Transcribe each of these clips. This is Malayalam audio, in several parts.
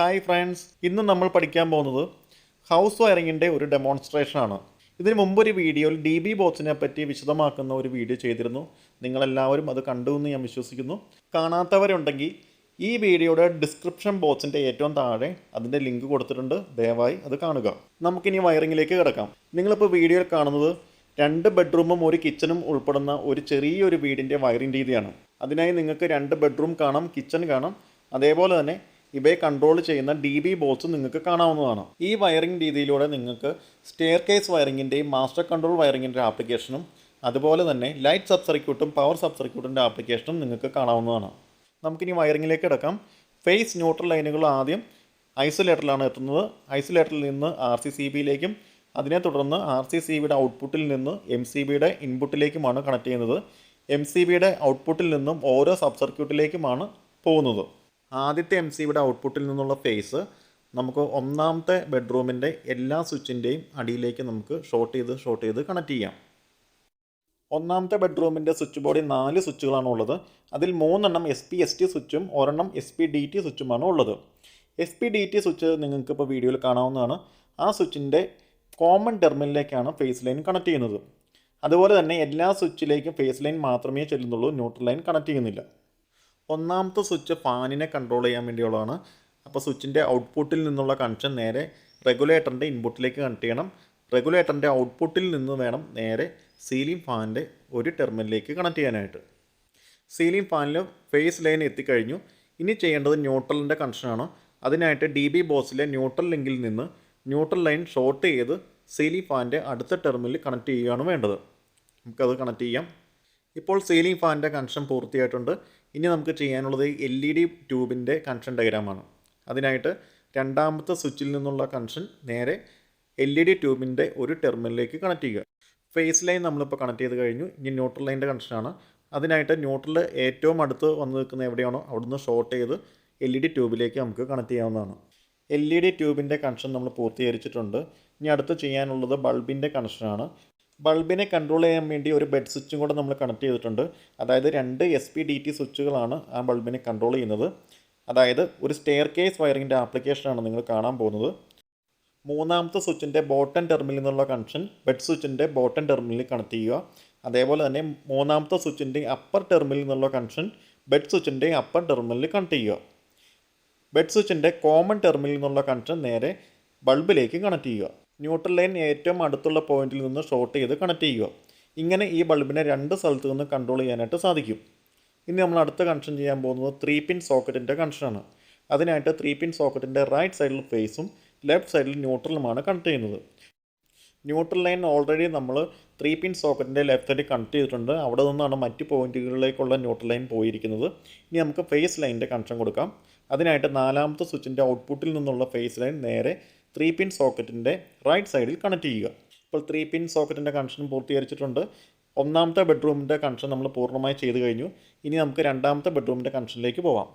ഹായ് ഫ്രണ്ട്സ്, ഇന്ന് നമ്മൾ പഠിക്കാൻ പോകുന്നത് ഹൗസ് വയറിങ്ങിൻ്റെ ഒരു ഡെമോൺസ്ട്രേഷനാണ്. ഇതിന് മുമ്പൊരു വീഡിയോയിൽ ഡി ബി ബോക്സിനെ പറ്റി വിശദമാക്കുന്ന ഒരു വീഡിയോ ചെയ്തിരുന്നു. നിങ്ങളെല്ലാവരും അത് കണ്ടു എന്ന് ഞാൻ വിശ്വസിക്കുന്നു. കാണാത്തവരുണ്ടെങ്കിൽ ഈ വീഡിയോയുടെ ഡിസ്ക്രിപ്ഷൻ ബോക്സിൻ്റെ ഏറ്റവും താഴെ അതിൻ്റെ ലിങ്ക് കൊടുത്തിട്ടുണ്ട്. ദയവായി അത് കാണുക. നമുക്കിനി വയറിങ്ങിലേക്ക് കിടക്കാം. നിങ്ങളിപ്പോൾ വീഡിയോയിൽ കാണുന്നത് 2 ബെഡ്റൂമും ഒരു കിച്ചണും ഉൾപ്പെടുന്ന ഒരു ചെറിയൊരു വീടിൻ്റെ വയറിംഗ് രീതിയാണ്. അതിനായി നിങ്ങൾക്ക് 2 ബെഡ്റൂം കാണാം, കിച്ചൺ കാണാം. അതേപോലെ തന്നെ ഇവയെ കൺട്രോൾ ചെയ്യുന്ന ഡി ബി ബോക്സ് നിങ്ങൾക്ക് കാണാവുന്നതാണ്. ഈ വയറിംഗ് രീതിയിലൂടെ നിങ്ങൾക്ക് സ്റ്റെയർ കേസ് വയറിങ്ങിൻ്റെയും മാസ്റ്റർ കൺട്രോൾ വയറിങ്ങിൻ്റെ ആപ്ലിക്കേഷനും അതുപോലെ തന്നെ ലൈറ്റ് സബ് സർക്യൂട്ടും പവർ സബ് സർക്യൂട്ടിൻ്റെ ആപ്ലിക്കേഷനും നിങ്ങൾക്ക് കാണാവുന്നതാണ്. നമുക്കിനി വയറിങ്ങിലേക്ക് കിടക്കാം. ഫേസ് ന്യൂട്രൽ ലൈനുകൾ ആദ്യം ഐസൊലേറ്ററിലാണ് എത്തുന്നത്. ഐസൊലേറ്ററിൽ നിന്ന് RCCBയിലേക്കും അതിനെ തുടർന്ന് RCCBയുടെ ഔട്ട്പുട്ടിൽ നിന്ന് MCBയുടെ ഇൻപുട്ടിലേക്കുമാണ് കണക്ട് ചെയ്യുന്നത്. MCBയുടെ ഔട്ട്പുട്ടിൽ നിന്നും ഓരോ സബ് സർക്യൂട്ടിലേക്കുമാണ് പോകുന്നത്. ആദ്യത്തെ MCBയുടെ ഔട്ട്പുട്ടിൽ നിന്നുള്ള ഫേസ് നമുക്ക് ഒന്നാമത്തെ ബെഡ്റൂമിൻ്റെ എല്ലാ സ്വിച്ചിൻ്റെയും അടിയിലേക്ക് നമുക്ക് ഷോർട്ട് ചെയ്ത് കണക്ട് ചെയ്യാം. ഒന്നാമത്തെ ബെഡ്റൂമിൻ്റെ സ്വിച്ച് ബോർഡിൽ 4 സ്വിച്ചുകളാണ് ഉള്ളത്. അതിൽ 3 എണ്ണം SPST സ്വിച്ചും ഒരെണ്ണം SPDT സ്വിച്ചുമാണ് ഉള്ളത്. SPDT സ്വിച്ച് നിങ്ങൾക്ക് ഇപ്പോൾ വീഡിയോയിൽ കാണാവുന്നതാണ്. ആ സ്വിച്ചിൻ്റെ കോമൺ ടെർമിനലിലേക്കാണ് ഫേസ് ലൈൻ കണക്ട് ചെയ്യുന്നത്. അതുപോലെ തന്നെ എല്ലാ സ്വിച്ചിലേക്കും ഫേസ് ലൈൻ മാത്രമേ ചെല്ലുന്നുള്ളൂ, ന്യൂട്രൽ ലൈൻ കണക്ട് ചെയ്യുന്നില്ല. ഒന്നാമത്തെ സ്വിച്ച് ഫാനിനെ കൺട്രോൾ ചെയ്യാൻ വേണ്ടിയുള്ളതാണ്. അപ്പോൾ സ്വിച്ചിൻ്റെ ഔട്ട്പുട്ടിൽ നിന്നുള്ള കണക്ഷൻ നേരെ റെഗുലേറ്ററിൻ്റെ ഇൻപുട്ടിലേക്ക് കണക്ട് ചെയ്യണം. റെഗുലേറ്ററിൻ്റെ ഔട്ട്പുട്ടിൽ നിന്ന് വേണം നേരെ സീലിംഗ് ഫാനിൻ്റെ ഒരു ടെർമിനലിലേക്ക് കണക്ട് ചെയ്യാനായിട്ട്. സീലിംഗ് ഫാനിൽ ഫേസ് ലൈൻ എത്തിക്കഴിഞ്ഞു. ഇനി ചെയ്യേണ്ടത് ന്യൂട്രലിൻ്റെ കണക്ഷനാണ്. അതിനായിട്ട് ഡി ബി ബോക്സിലെ ന്യൂട്രൽ ലിങ്കിൽ നിന്ന് ന്യൂട്രൽ ലൈൻ ഷോർട്ട് ചെയ്ത് സീലിംഗ് ഫാനിൻ്റെ അടുത്ത ടെർമിനലിൽ കണക്ട് ചെയ്യുകയാണ് വേണ്ടത്. നമുക്കത് കണക്ട് ചെയ്യാം. ഇപ്പോൾ സീലിംഗ് ഫാനിൻ്റെ കണക്ഷൻ പൂർത്തിയായിട്ടുണ്ട്. ഇനി നമുക്ക് ചെയ്യാനുള്ളത് LED ട്യൂബിൻ്റെ കണക്ഷൻ ഡയഗ്രാമാണ്. അതിനായിട്ട് രണ്ടാമത്തെ സ്വിച്ചിൽ നിന്നുള്ള കണക്ഷൻ നേരെ LED ട്യൂബിൻ്റെ ഒരു ടെർമിനലിലേക്ക് കണക്ട് ചെയ്യുക. ഫേസ് ലൈൻ നമ്മളിപ്പോൾ കണക്ട് ചെയ്ത് കഴിഞ്ഞു. ഇനി ന്യൂട്രൽ ലൈൻ്റെ കണക്ഷനാണ്. അതിനായിട്ട് ന്യൂട്രൽ ഏറ്റവും അടുത്ത് വന്ന് നിൽക്കുന്ന എവിടെയാണോ അവിടുന്ന് ഷോർട്ട് ചെയ്ത് LED ട്യൂബിലേക്ക് നമുക്ക് കണക്ട് ചെയ്യാവുന്നതാണ്. LED ട്യൂബിൻ്റെ കണക്ഷൻ നമ്മൾ പൂർത്തീകരിച്ചിട്ടുണ്ട്. ഇനി അടുത്ത് ചെയ്യാനുള്ളത് ബൾബിൻ്റെ കണക്ഷനാണ്. ബൾബിനെ കൺട്രോൾ ചെയ്യാൻ വേണ്ടി ഒരു ബെഡ് സ്വിച്ചും കൂടെ നമ്മൾ കണക്ട് ചെയ്തിട്ടുണ്ട്. അതായത് 2 SPDT സ്വിച്ചുകളാണ് ആ ബൾബിനെ കൺട്രോൾ ചെയ്യുന്നത്. അതായത് ഒരു സ്റ്റെയർ കേസ് വയറിങ്ങിൻ്റെ ആപ്ലിക്കേഷനാണ് നിങ്ങൾ കാണാൻ പോകുന്നത്. മൂന്നാമത്തെ സ്വിച്ചിൻ്റെ ബോട്ടം ടെർമിനലിൽ നിന്നുള്ള കണക്ഷൻ ബെഡ് സ്വിച്ചിൻ്റെ ബോട്ടം ടെർമിനലിൽ കണക്ട് ചെയ്യുക. അതേപോലെ തന്നെ മൂന്നാമത്തെ സ്വിച്ചിൻ്റെ അപ്പർ ടെർമിനലിൽ നിന്നുള്ള കണക്ഷൻ ബെഡ് സ്വിച്ചിൻ്റെ അപ്പർ ടെർമിനലിൽ കണക്ട് ചെയ്യുക. ബെഡ് സ്വിച്ചിൻ്റെ കോമൺ ടെർമിനലിൽ നിന്നുള്ള കണക്ഷൻ നേരെ ബൾബിലേക്ക് കണക്ട് ചെയ്യുക. ന്യൂട്രൽ ലൈൻ ഏറ്റവും അടുത്തുള്ള പോയിന്റിൽ നിന്ന് ഷോർട്ട് ചെയ്ത് കണക്ട് ചെയ്യുക. ഇങ്ങനെ ഈ ബൾബിനെ 2 സ്ഥലത്തു നിന്ന് കൺട്രോൾ ചെയ്യാനായിട്ട് സാധിക്കും. ഇനി നമ്മൾ അടുത്ത കണക്ഷൻ ചെയ്യാൻ പോകുന്നത് 3 പിൻ സോക്കറ്റിൻ്റെ കണക്ഷനാണ്. അതിനായിട്ട് 3 പിൻ സോക്കറ്റിൻ്റെ റൈറ്റ് സൈഡിൽ ഫേസും ലെഫ്റ്റ് സൈഡിൽ ന്യൂട്രലുമാണ് കണക്ട് ചെയ്യുന്നത്. ന്യൂട്രൽ ലൈൻ ഓൾറെഡി നമ്മൾ 3 പിൻ സോക്കറ്റിൻ്റെ ലെഫ്റ്റ് സൈഡിൽ കണക്ട് ചെയ്തിട്ടുണ്ട്. അവിടെ നിന്നാണ് മറ്റ് പോയിന്റുകളിലേക്കുള്ള ന്യൂട്രൽ ലൈൻ പോയിരിക്കുന്നത്. ഇനി നമുക്ക് ഫേസ് ലൈനിൻ്റെ കണക്ഷൻ കൊടുക്കാം. അതിനായിട്ട് 4ാമത്തെ സ്വിച്ചിൻ്റെ ഔട്ട്പുട്ടിൽ നിന്നുള്ള ഫേസ് ലൈൻ നേരെ 3 പിൻ സോക്കറ്റിൻ്റെ റൈറ്റ് സൈഡിൽ കണക്ട് ചെയ്യുക. ഇപ്പോൾ 3 പിൻ സോക്കറ്റിൻ്റെ കണക്ഷൻ പൂർത്തീകരിച്ചിട്ടുണ്ട്. ഒന്നാമത്തെ ബെഡ്റൂമിൻ്റെ കണക്ഷൻ നമ്മൾ പൂർണ്ണമായി ചെയ്ത് കഴിഞ്ഞു. ഇനി നമുക്ക് രണ്ടാമത്തെ ബെഡ്റൂമിൻ്റെ കണക്ഷനിലേക്ക് പോകാം.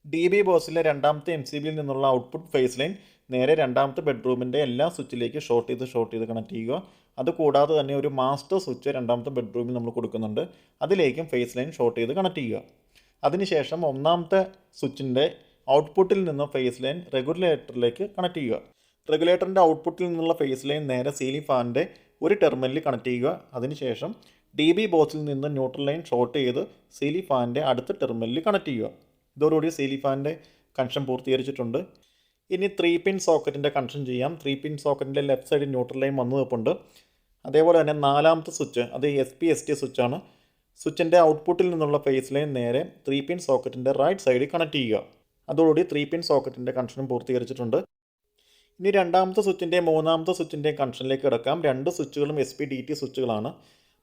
ഡി ബി ബോക്സിലെ രണ്ടാമത്തെ MCBയിൽ നിന്നുള്ള ഔട്ട്പുട്ട് ഫേസ് ലൈൻ നേരെ രണ്ടാമത്തെ ബെഡ്റൂമിൻ്റെ എല്ലാ സ്വിച്ചിലേക്ക് ഷോർട്ട് ചെയ്ത് കണക്ട് ചെയ്യുക. അതുകൂടാതെ തന്നെ ഒരു മാസ്റ്റർ സ്വിച്ച് രണ്ടാമത്തെ ബെഡ്റൂമിൽ നമ്മൾ കൊടുക്കുന്നുണ്ട്. അതിലേക്കും ഫേസ് ലൈൻ ഷോർട്ട് ചെയ്ത് കണക്ട് ചെയ്യുക. അതിനുശേഷം ഒന്നാമത്തെ സ്വിച്ചിൻ്റെ ഔട്ട്പുട്ടിൽ നിന്ന് ഫേസ് ലൈൻ റെഗുലേറ്ററിലേക്ക് കണക്ട് ചെയ്യുക. റെഗുലേറ്ററിൻ്റെ ഔട്ട്പുട്ടിൽ നിന്നുള്ള ഫേസ് ലൈൻ നേരെ സീലിംഗ് ഫാനിൻ്റെ ഒരു ടെർമിനലിൽ കണക്ട് ചെയ്യുക. അതിനുശേഷം ഡി ബി ബോക്സിൽ നിന്ന് ന്യൂട്രൽ ലൈൻ ഷോർട്ട് ചെയ്ത് സീലിംഗ് ഫാനിൻ്റെ അടുത്ത ടെർമിനലിൽ കണക്ട് ചെയ്യുക. ഇതോടുകൂടി സീലിംഗ് ഫാനിൻ്റെ കണക്ഷൻ പൂർത്തീകരിച്ചിട്ടുണ്ട്. ഇനി 3 പിൻ സോക്കറ്റിൻ്റെ കണക്ഷൻ ചെയ്യാം. 3 പിൻ സോക്കറ്റിൻ്റെ ലെഫ്റ്റ് സൈഡിൽ ന്യൂട്രൽ ലൈൻ വന്നു നിൽപ്പുണ്ട്. അതേപോലെ തന്നെ 4ാമത്തെ സ്വിച്ച് അത് SPST സ്വിച്ചാണ്. സ്വിച്ചിൻ്റെ ഔട്ട്പുട്ടിൽ നിന്നുള്ള ഫേസ് ലൈൻ നേരെ 3 പിൻ സോക്കറ്റിൻ്റെ റൈറ്റ് സൈഡിൽ കണക്ട് ചെയ്യുക. അതോടുകൂടി 3 പിൻ സോക്കറ്റിൻ്റെ കണക്ഷനും പൂർത്തീകരിച്ചിട്ടുണ്ട്. ഇനി രണ്ടാമത്തെ സ്വിച്ചിൻ്റെയും മൂന്നാമത്തെ സ്വിച്ചിൻ്റെയും കണക്ഷനിലേക്ക് കിടക്കാം. 2 സ്വിച്ചുകളും SPDT സ്വിച്ചുകളാണ്.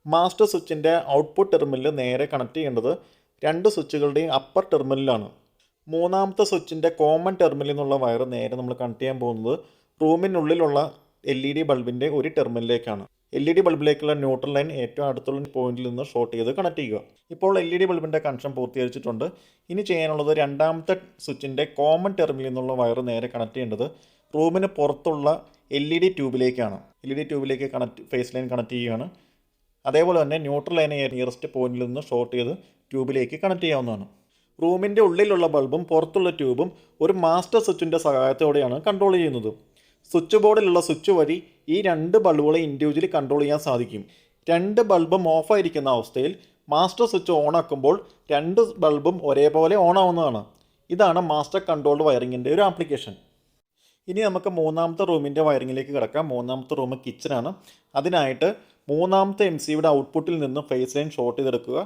മാസ്റ്റർ സ്വിച്ചിൻ്റെ ഔട്ട്പുട്ട് ടെർമിനലിൽ നേരെ കണക്ട് ചെയ്യേണ്ടത് 2 സ്വിച്ചുകളുടെയും അപ്പർ ടെർമിനലാണ്. മൂന്നാമത്തെ സ്വിച്ചിൻ്റെ കോമൺ ടെർമിനലിൽ നിന്നുള്ള വയർ നേരെ നമ്മൾ കണക്ട് ചെയ്യാൻ പോകുന്നത് റൂമിനുള്ളിലുള്ള LED ബൾബിൻ്റെ ഒരു ടെർമിനലിലേക്കാണ്. LED ബൾബിലേക്കുള്ള ന്യൂട്രൽ ലൈൻ ഏറ്റവും അടുത്തുള്ള പോയിന്റിൽ നിന്ന് ഷോർട്ട് ചെയ്ത് കണക്ട് ചെയ്യുക. ഇപ്പോൾ LED ബൾബിൻ്റെ കണക്ഷൻ പൂർത്തീകരിച്ചിട്ടുണ്ട്. ഇനി ചെയ്യാനുള്ളത് രണ്ടാമത്തെ സ്വിച്ചിൻ്റെ കോമൺ ടെർമിനലിൽ നിന്നുള്ള വയർ നേരെ കണക്ട് ചെയ്യേണ്ടത് റൂമിന് പുറത്തുള്ള LED ട്യൂബിലേക്കാണ്. LED ട്യൂബിലേക്ക് ഫേസ് ലൈൻ കണക്ട് ചെയ്യുകയാണ്. അതേപോലെ തന്നെ ന്യൂട്രൽ ലൈനെ നിയറസ്റ്റ് പോയിന്റിൽ നിന്ന് ഷോർട്ട് ചെയ്ത് ട്യൂബിലേക്ക് കണക്ട് ചെയ്യാവുന്നതാണ്. റൂമിൻ്റെ ഉള്ളിലുള്ള ബൾബും പുറത്തുള്ള ട്യൂബും ഒരു മാസ്റ്റർ സ്വിച്ചിൻ്റെ സഹായത്തോടെയാണ് കൺട്രോൾ ചെയ്യുന്നത്. സ്വിച്ച് ബോർഡിലുള്ള സ്വിച്ച് വഴി ഈ രണ്ട് ബൾബുകളെ ഇൻഡിവിജ്വലി കൺട്രോൾ ചെയ്യാൻ സാധിക്കും. രണ്ട് ബൾബും ഓഫായിരിക്കുന്ന അവസ്ഥയിൽ മാസ്റ്റർ സ്വിച്ച് ഓൺ ആക്കുമ്പോൾ രണ്ട് ബൾബും ഒരേപോലെ ഓൺ ആവുന്നതാണ്. ഇതാണ് മാസ്റ്റർ കൺട്രോൾഡ് വയറിങ്ങിൻ്റെ ഒരു ആപ്ലിക്കേഷൻ. ഇനി നമുക്ക് മൂന്നാമത്തെ റൂമിൻ്റെ വയറിങ്ങിലേക്ക് കിടക്കാം. മൂന്നാമത്തെ റൂം കിച്ചനാണ്. അതിനായിട്ട് മൂന്നാമത്തെ MCBയുടെ ഔട്ട്പുട്ടിൽ നിന്ന് ഫേസ് ലൈൻ ഷോർട്ട് ചെയ്തെടുക്കുക.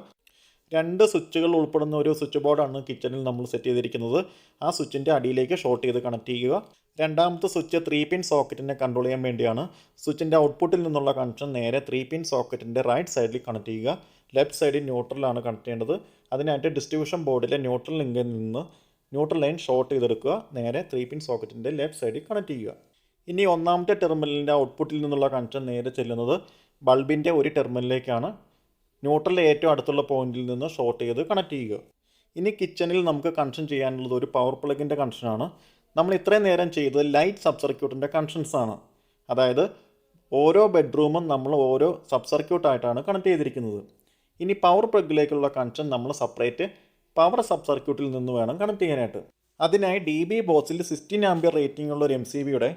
രണ്ട് സ്വിച്ചുകൾ ഉൾപ്പെടുന്ന ഒരു സ്വിച്ച് ബോർഡാണ് കിച്ചണിൽ നമ്മൾ സെറ്റ് ചെയ്തിരിക്കുന്നത്. ആ സ്വിച്ചിൻ്റെ അടിയിലേക്ക് ഷോർട്ട് ചെയ്ത് കണക്ട് ചെയ്യുക. രണ്ടാമത്തെ സ്വിച്ച് 3-പിൻ സോക്കറ്റിനെ കൺട്രോൾ ചെയ്യാൻ വേണ്ടിയാണ്. സ്വിച്ചിൻ്റെ ഔട്ട്പുട്ടിൽ നിന്നുള്ള കണക്ഷൻ നേരെ 3-പിൻ സോക്കറ്റിൻ്റെ റൈറ്റ് സൈഡിൽ കണക്ട് ചെയ്യുക. ലെഫ്റ്റ് സൈഡിൽ ന്യൂട്രലാണ് കണക്ട് ചെയ്യേണ്ടത്. അതിനായിട്ട് ഡിസ്ട്രിബ്യൂഷൻ ബോർഡിലെ ന്യൂട്രൽ ലിങ്കിൽ നിന്ന് ന്യൂട്രൽ ലൈൻ ഷോർട്ട് ചെയ്തെടുക്കുക. നേരെ 3-പിൻ സോക്കറ്റിൻ്റെ ലെഫ്റ്റ് സൈഡിൽ കണക്ട് ചെയ്യുക. ഇനി ഒന്നാമത്തെ ടെർമിനലിൻ്റെ ഔട്ട്പുട്ടിൽ നിന്നുള്ള കണക്ഷൻ നേരെ ചെല്ലുന്നത് ബൾബിൻ്റെ ഒരു ടെർമിനലിലേക്കാണ്. ന്യൂട്രലിൻ്റെ ഏറ്റവും അടുത്തുള്ള പോയിന്റിൽ നിന്ന് ഷോർട്ട് ചെയ്ത് കണക്ട് ചെയ്യുക. ഇനി കിച്ചണിൽ നമുക്ക് കണക്ഷൻ ചെയ്യാനുള്ളത് ഒരു പവർ പ്ലഗിൻ്റെ കണക്ഷനാണ്. നമ്മൾ ഇത്രയും നേരം ചെയ്തത് ലൈറ്റ് സബ് സർക്യൂട്ടിൻ്റെ കണക്ഷൻസാണ്. അതായത് ഓരോ ബെഡ്റൂമും നമ്മൾ ഓരോ സബ് സർക്യൂട്ടായിട്ടാണ് കണക്ട് ചെയ്തിരിക്കുന്നത്. ഇനി പവർ പ്ലഗിലേക്കുള്ള കണക്ഷൻ നമ്മൾ സെപ്പറേറ്റ് പവർ സബ് സർക്യൂട്ടിൽ നിന്ന് വേണം കണക്ട് ചെയ്യാനായിട്ട്. അതിനായി DB ബോക്സിൽ 16 ആംപിയർ റേറ്റിംഗ് ഉള്ള ഒരു MCBയുടെ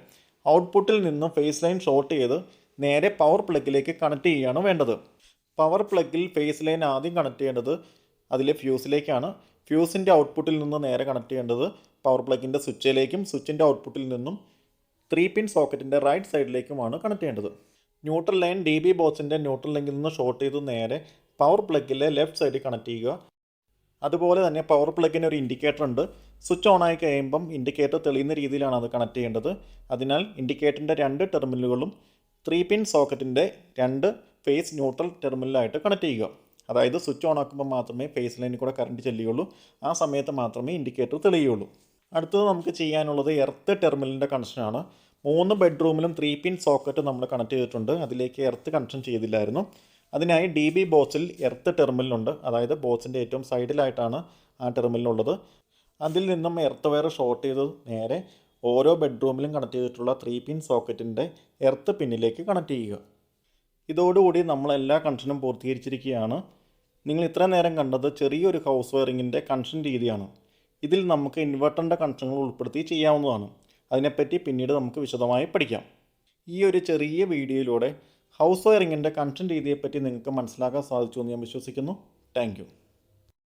ഔട്ട്പുട്ടിൽ നിന്നും ഫേസ് ലൈൻ ഷോർട്ട് ചെയ്ത് നേരെ പവർ പ്ലഗിലേക്ക് കണക്ട് ചെയ്യുകയാണ് വേണ്ടത്. പവർ പ്ലഗിൽ ഫേസ് ലൈൻ ആദ്യം കണക്ട് ചെയ്യേണ്ടത് അതിലെ ഫ്യൂസിലേക്കാണ്. ഫ്യൂസിൻ്റെ ഔട്ട്പുട്ടിൽ നിന്ന് നേരെ കണക്ട് ചെയ്യേണ്ടത് പവർ പ്ലഗിൻ്റെ സ്വിച്ചിലേക്കും സ്വിച്ചിൻ്റെ ഔട്ട്പുട്ടിൽ നിന്നും 3-പിൻ സോക്കറ്റിൻ്റെ റൈറ്റ് സൈഡിലേക്കുമാണ് കണക്ട് ചെയ്യേണ്ടത്. ന്യൂട്രൽ ലൈൻ DB ബോക്സിൻ്റെ ന്യൂട്രൽ ലിങ്കിൽ നിന്ന് ഷോർട്ട് ചെയ്ത് നേരെ പവർ പ്ലഗിലെ ലെഫ്റ്റ് സൈഡിൽ കണക്ട് ചെയ്യുക. അതുപോലെ തന്നെ പവർ പ്ലഗിന് ഒരു ഇൻഡിക്കേറ്റർ ഉണ്ട്. സ്വിച്ച് ഓൺ ആയി കഴിയുമ്പം ഇൻഡിക്കേറ്റർ തെളിയുന്ന രീതിയിലാണ് അത് കണക്ട് ചെയ്യേണ്ടത്. അതിനാൽ ഇൻഡിക്കേറ്ററിൻ്റെ രണ്ട് ടെർമിനലുകളും 3-പിൻ സോക്കറ്റിൻ്റെ രണ്ട് ഫേസ് ന്യൂട്രൽ ടെർമിനലായിട്ട് കണക്ട് ചെയ്യുക. അതായത് സ്വിച്ച് ഓൺ ആക്കുമ്പോൾ മാത്രമേ ഫേസ് ലൈനിൽ കൂടെ കറണ്ട് ചെല്ലുകയുള്ളൂ. ആ സമയത്ത് മാത്രമേ ഇൻഡിക്കേറ്റർ തെളിയുകയുള്ളൂ. അടുത്തത് നമുക്ക് ചെയ്യാനുള്ളത് എർത്ത് ടെർമിനലിൻ്റെ കണക്ഷനാണ്. 3 ബെഡ്റൂമിലും 3-പിൻ സോക്കറ്റ് നമ്മൾ കണക്ട് ചെയ്തിട്ടുണ്ട്. അതിലേക്ക് എർത്ത് കണക്ഷൻ ചെയ്തില്ലായിരുന്നു. അതിനായി DB ബോക്സിൽ എർത്ത് ടെർമിനലുണ്ട്. അതായത് ബോക്സിൻ്റെ ഏറ്റവും സൈഡിലായിട്ടാണ് ആ ടെർമിനലുള്ളത്. അതിൽ നിന്നും എർത്ത് വയർ ഷോർട്ട് ചെയ്ത് നേരെ ഓരോ ബെഡ്റൂമിലും കണക്ട് ചെയ്തിട്ടുള്ള 3-പിൻ സോക്കറ്റിൻ്റെ എർത്ത് പിന്നിലേക്ക് കണക്ട് ചെയ്യുക. ഇതോടുകൂടി നമ്മൾ എല്ലാ കണക്ഷനും പൂർത്തീകരിച്ചിരിക്കുകയാണ്. നിങ്ങൾ ഇത്ര നേരം കണ്ടത് ചെറിയൊരു ഹൗസ് വയറിങ്ങിൻ്റെ കണക്ഷൻ രീതിയാണ്. ഇതിൽ നമുക്ക് ഇൻവെർട്ടറിൻ്റെ കണക്ഷനുകൾ ഉൾപ്പെടുത്തി ചെയ്യാവുന്നതാണ്. അതിനെപ്പറ്റി പിന്നീട് നമുക്ക് വിശദമായി പഠിക്കാം. ഈ ഒരു ചെറിയ വീഡിയോയിലൂടെ ഹൗസ് വയറിങ്ങിൻ്റെ കണക്ഷൻ രീതിയെപ്പറ്റി നിങ്ങൾക്ക് മനസ്സിലാക്കാൻ സാധിച്ചു എന്ന് ഞാൻ വിശ്വസിക്കുന്നു. Thank you.